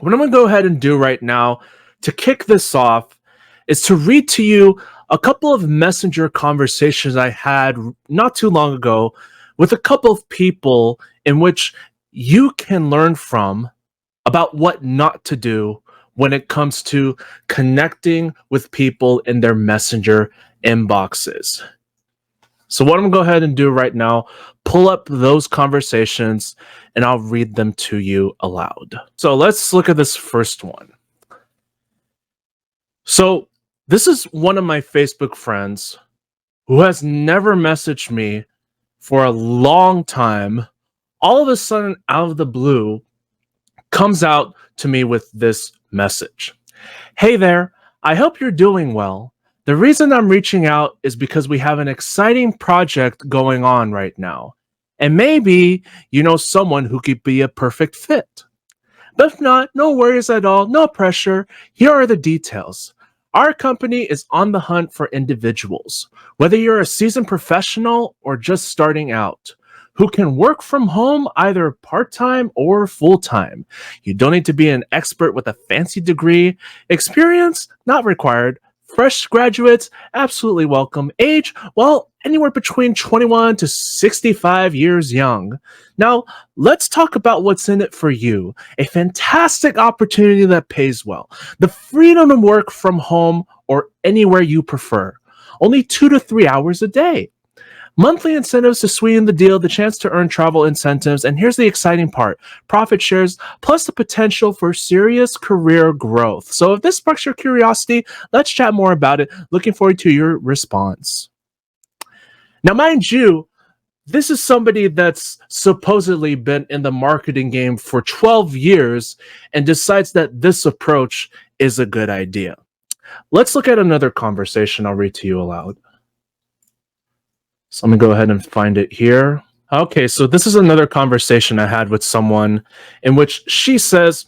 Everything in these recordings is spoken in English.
What I'm going to go ahead and do right now to kick this off is to read to you a couple of messenger conversations I had not too long ago with a couple of people in which you can learn from about what not to do when it comes to connecting with people in their messenger inboxes. So, what I'm going to go ahead and do right now, pull up those conversations and I'll read them to you aloud. So, let's look at this first one. So, this is one of my Facebook friends who has never messaged me for a long time. All of a sudden, out of the blue, comes out to me with this message. Hey there, I hope you're doing well. The reason I'm reaching out is because we have an exciting project going on right now. And maybe you know someone who could be a perfect fit. But if not, no worries at all, no pressure. Here are the details. Our company is on the hunt for individuals, whether you're a seasoned professional or just starting out, who can work from home either part time or full time. You don't need to be an expert with a fancy degree. Experience, not required. Fresh graduates, absolutely welcome. Age, well, anywhere between 21 to 65 years young. Now, let's talk about what's in it for you. A fantastic opportunity that pays well. The freedom to work from home or anywhere you prefer. Only 2 to 3 hours a day. Monthly incentives to sweeten the deal, the chance to earn travel incentives, and here's the exciting part, profit shares, plus the potential for serious career growth. So if this sparks your curiosity, let's chat more about it. Looking forward to your response. Now, mind you, this is somebody that's supposedly been in the marketing game for 12 years and decides that this approach is a good idea. Let's look at another conversation I'll read to you aloud. So let me go ahead and find it here. Okay, so this is another conversation I had with someone in which she says,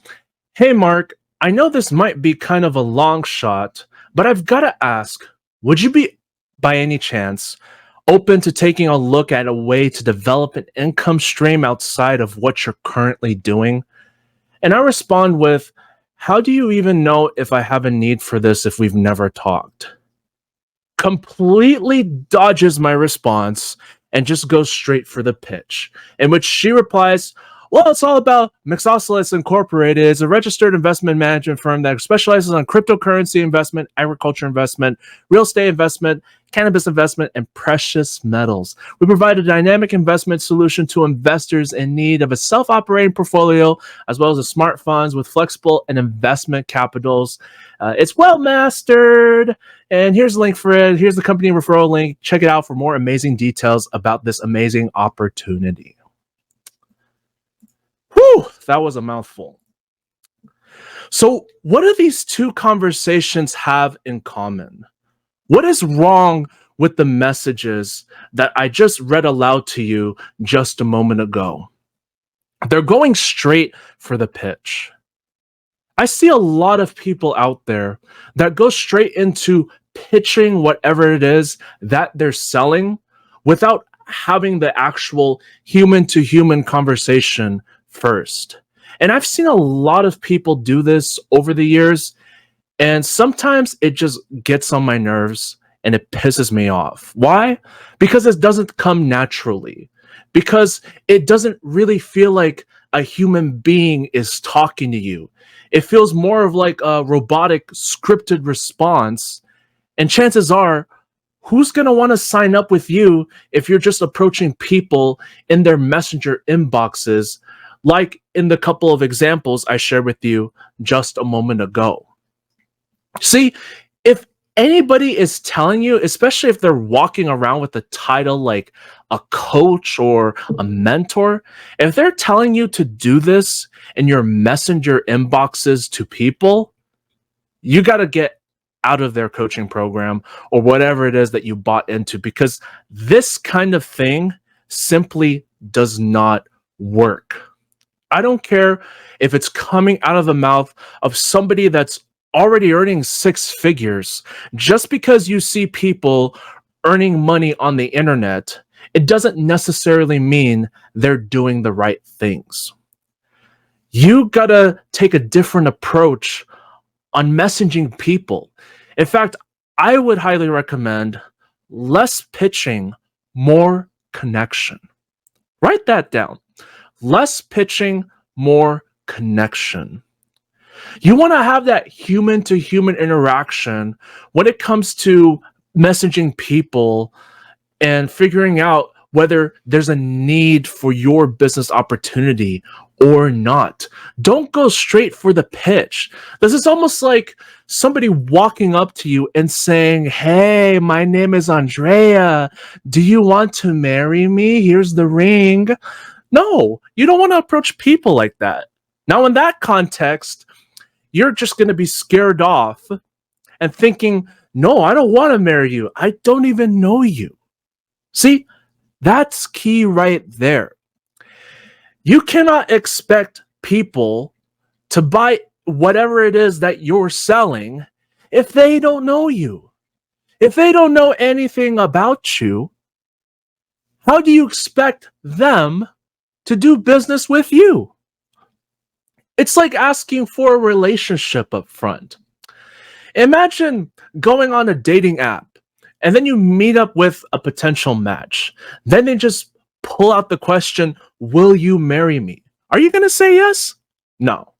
hey, Mark, I know this might be kind of a long shot, but I've got to ask, would you be, by any chance, open to taking a look at a way to develop an income stream outside of what you're currently doing? And I respond with, how do you even know if I have a need for this if we've never talked? Completely dodges my response and just goes straight for the pitch, in which she replies, well, it's all about Mixocelis Incorporated. It's a registered investment management firm that specializes on cryptocurrency investment, agriculture investment, real estate investment, cannabis investment, and precious metals. We provide a dynamic investment solution to investors in need of a self-operating portfolio, as well as a smart funds with flexible and investment capitals. It's well mastered. And here's the link for it. Here's the company referral link. Check it out for more amazing details about this amazing opportunity. Whew, that was a mouthful. So, what do these two conversations have in common? What is wrong with the messages that I just read aloud to you just a moment ago? They're going straight for the pitch. I see a lot of people out there that go straight into pitching whatever it is that they're selling without having the actual human to human conversation first. And I've seen a lot of people do this over the years, and sometimes it just gets on my nerves and it pisses me off. Why? Because it doesn't come naturally. Because it doesn't really feel like a human being is talking to you. It feels more of like a robotic scripted response. And chances are, who's going to want to sign up with you if you're just approaching people in their messenger inboxes, like in the couple of examples I shared with you just a moment ago? See, if anybody is telling you, especially if they're walking around with a title like a coach or a mentor, if they're telling you to do this in your messenger inboxes to people, you got to get out of their coaching program or whatever it is that you bought into, because this kind of thing simply does not work. I don't care if it's coming out of the mouth of somebody that's already earning six figures. Just because you see people earning money on the internet, it doesn't necessarily mean they're doing the right things. You gotta take a different approach on messaging people. In fact, I would highly recommend less pitching, more connection. Write that down. Less pitching, more connection. You want to have that human to human interaction when it comes to messaging people and figuring out whether there's a need for your business opportunity or not. Don't go straight for the pitch. This is almost like somebody walking up to you and saying, "Hey, my name is Andrea. Do you want to marry me? Here's the ring." No, you don't want to approach people like that. Now, in that context, you're just going to be scared off and thinking, "No, I don't want to marry you. I don't even know you." See, that's key right there. You cannot expect people to buy whatever it is that you're selling if they don't know you. If they don't know anything about you, how do you expect them to do business with you? It's like asking for a relationship up front. Imagine going on a dating app and then you meet up with a potential match. Then they just pull out the question, "Will you marry me?" Are you going to say yes? No.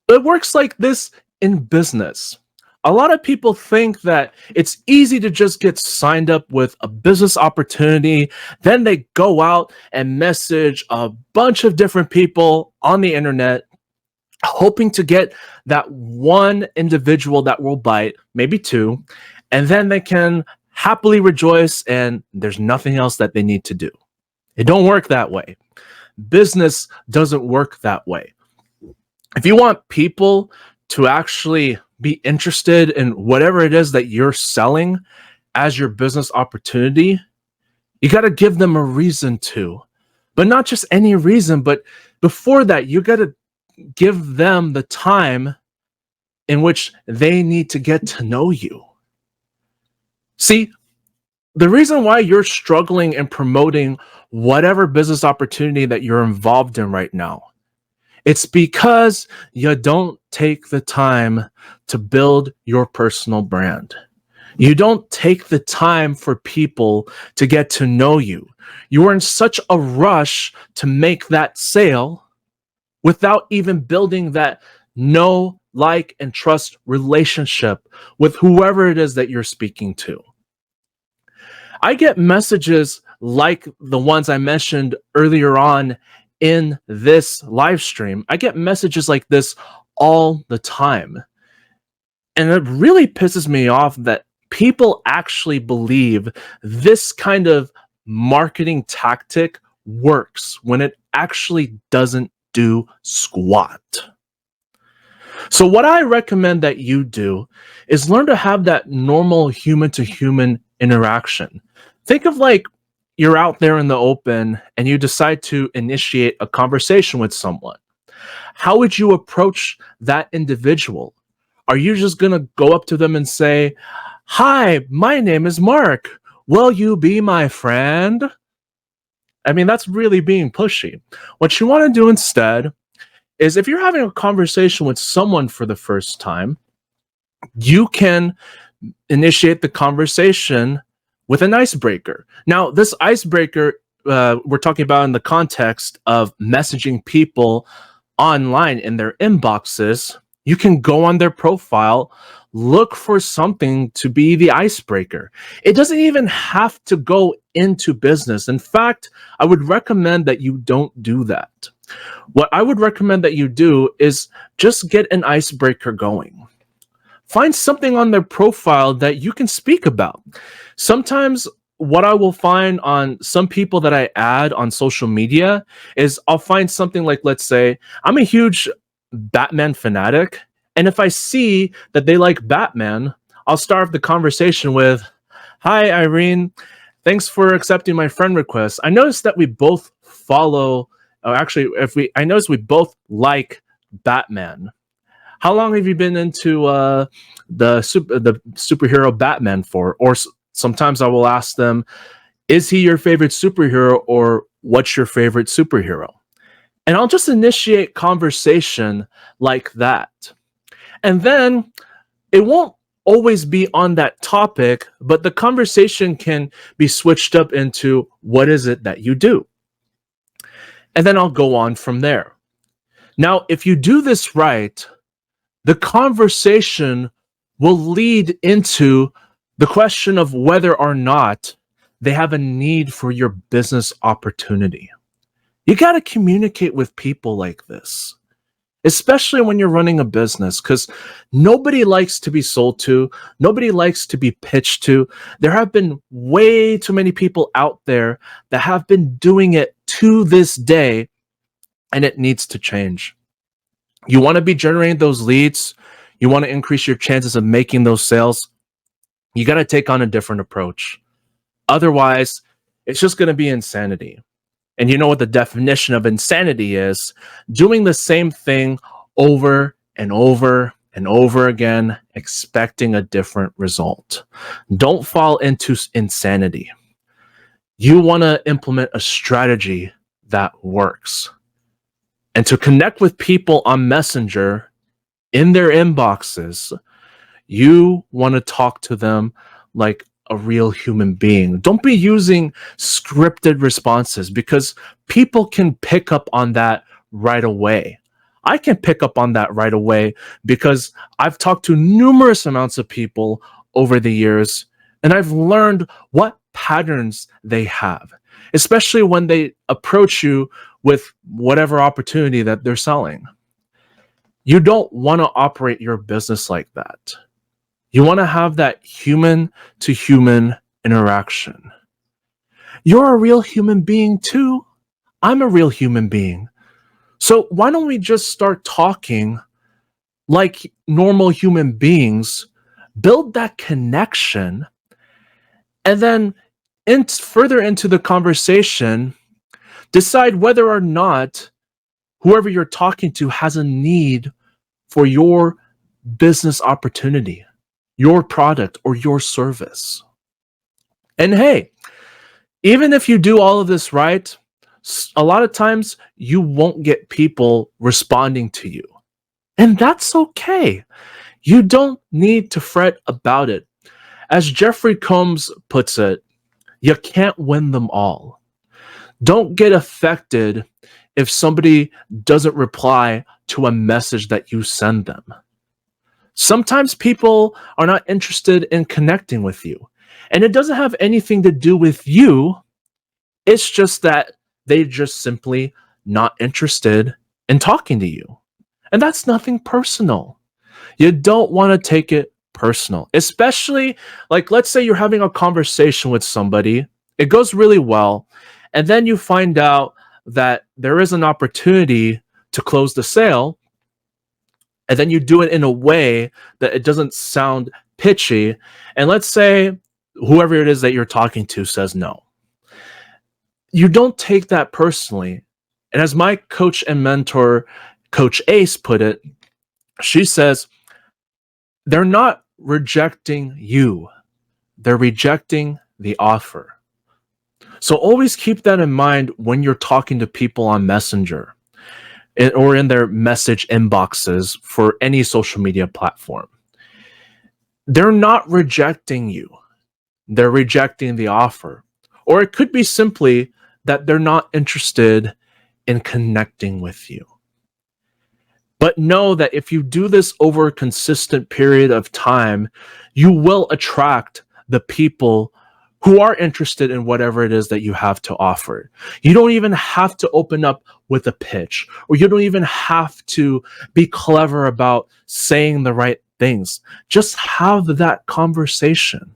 It works like this in business. A lot of people think that it's easy to just get signed up with a business opportunity. Then they go out and message a bunch of different people on the internet, hoping to get that one individual that will bite, maybe two, and then they can happily rejoice and there's nothing else that they need to do. It don't work that way. Business doesn't work that way. If you want people to actually be interested in whatever it is that you're selling as your business opportunity, you got to give them a reason to. But not just any reason, but before that, you got to give them the time in which they need to get to know you. See, the reason why you're struggling in promoting whatever business opportunity that you're involved in right now, it's because you don't take the time to build your personal brand. You don't take the time for people to get to know you. You are in such a rush to make that sale without even building that know, like, and trust relationship with whoever it is that you're speaking to. I get messages like the ones I mentioned earlier on in this live stream. I get messages like this all the time. And it really pisses me off that people actually believe this kind of marketing tactic works when it actually doesn't do squat. So what I recommend that you do is learn to have that normal human to human interaction. Think of like you're out there in the open and you decide to initiate a conversation with someone. How would you approach that individual? Are you just going to go up to them and say, "Hi, my name is Mark. Will you be my friend?" I mean, that's really being pushy. What you want to do instead is if you're having a conversation with someone for the first time, you can initiate the conversation with an icebreaker. Now, this icebreaker we're talking about in the context of messaging people online in their inboxes. You can go on their profile, look for something to be the icebreaker. It doesn't even have to go into business. In fact, I would recommend that you don't do that. What I would recommend that you do is just get an icebreaker going. Find something on their profile that you can speak about. Sometimes what I will find on some people that I add on social media is I'll find something like, let's say, I'm a huge Batman fanatic. And if I see that they like Batman, I'll start the conversation with, "Hi, Irene. Thanks for accepting my friend request. I noticed that we both follow, actually, I noticed we both like Batman. How long have you been into the superhero Batman for?" Or sometimes I will ask them, "Is he your favorite superhero or what's your favorite superhero?" And I'll just initiate conversation like that. And then it won't always be on that topic, but the conversation can be switched up into what is it that you do? And then I'll go on from there. Now, if you do this right, the conversation will lead into the question of whether or not they have a need for your business opportunity. You got to communicate with people like this, especially when you're running a business, because nobody likes to be sold to, nobody likes to be pitched to. There have been way too many people out there that have been doing it to this day, and it needs to change. You want to be generating those leads, you want to increase your chances of making those sales, you got to take on a different approach. Otherwise, it's just going to be insanity. And you know what the definition of insanity is? Doing the same thing over and over and over again, expecting a different result. Don't fall into insanity. You want to implement a strategy that works. And to connect with people on Messenger in their inboxes, you want to talk to them like a real human being. Don't be using scripted responses, because people can pick up on that right away. I can pick up on that right away because I've talked to numerous amounts of people over the years, and I've learned what patterns they have, especially when they approach you with whatever opportunity that they're selling. You don't want to operate your business like that. You want to have that human to human interaction. You're a real human being too. I'm a real human being. So why don't we just start talking like normal human beings, build that connection, and then further into the conversation, decide whether or not whoever you're talking to has a need for your business opportunity, your product, or your service. And hey, even if you do all of this right, a lot of times you won't get people responding to you. And that's okay. You don't need to fret about it. As Jeffrey Combs puts it, you can't win them all. Don't get affected if somebody doesn't reply to a message that you send them. Sometimes people are not interested in connecting with you, and it doesn't have anything to do with you. It's just that they're just simply not interested in talking to you. And that's nothing personal. You don't want to take it personal, especially like, let's say you're having a conversation with somebody, it goes really well, and then you find out that there is an opportunity to close the sale, and then you do it in a way that it doesn't sound pitchy, and let's say whoever it is that you're talking to says no. You don't take that personally. And as my coach and mentor, Coach Ace, put it, she says, they're not rejecting you, they're rejecting the offer. So always keep that in mind when you're talking to people on Messenger or in their message inboxes for any social media platform. They're not rejecting you, they're rejecting the offer. Or it could be simply that they're not interested in connecting with you. But know that if you do this over a consistent period of time, you will attract the people who are interested in whatever it is that you have to offer. You don't even have to open up with a pitch, or you don't even have to be clever about saying the right things. Just have that conversation,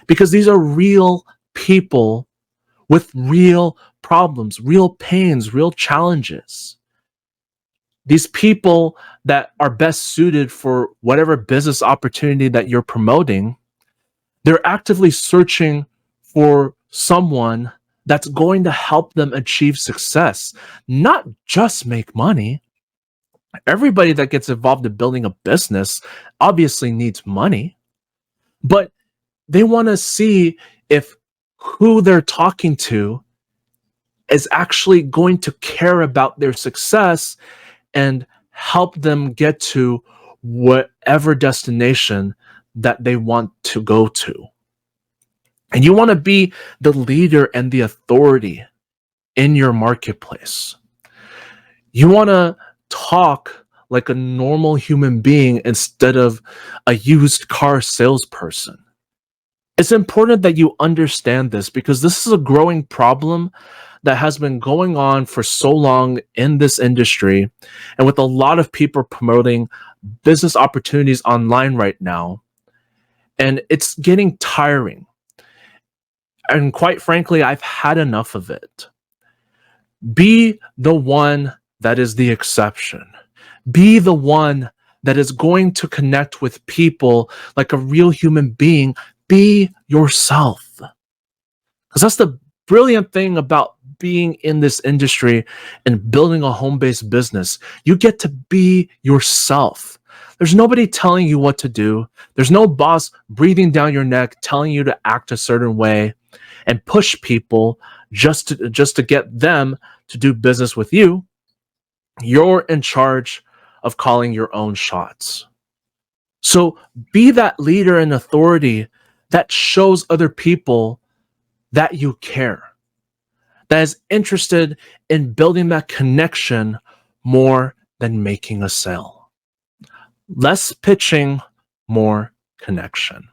because these are real people with real problems, real pains, real challenges. These people that are best suited for whatever business opportunity that you're promoting, they're actively searching for someone that's going to help them achieve success, not just make money. Everybody that gets involved in building a business obviously needs money, but they want to see if who they're talking to is actually going to care about their success and help them get to whatever destination that they want to go to. And you want to be the leader and the authority in your marketplace. You want to talk like a normal human being instead of a used car salesperson. It's important that you understand this because this is a growing problem that has been going on for so long in this industry, and with a lot of people promoting business opportunities online right now. And it's getting tiring. And quite frankly, I've had enough of it. Be the one that is the exception. Be the one that is going to connect with people like a real human being. Be yourself. Because that's the brilliant thing about being in this industry and building a home-based business. You get to be yourself. There's nobody telling you what to do. There's no boss breathing down your neck telling you to act a certain way and push people just to get them to do business with you. You're in charge of calling your own shots. So be that leader and authority that shows other people that you care, that is interested in building that connection more than making a sale. Less pitching, more connection.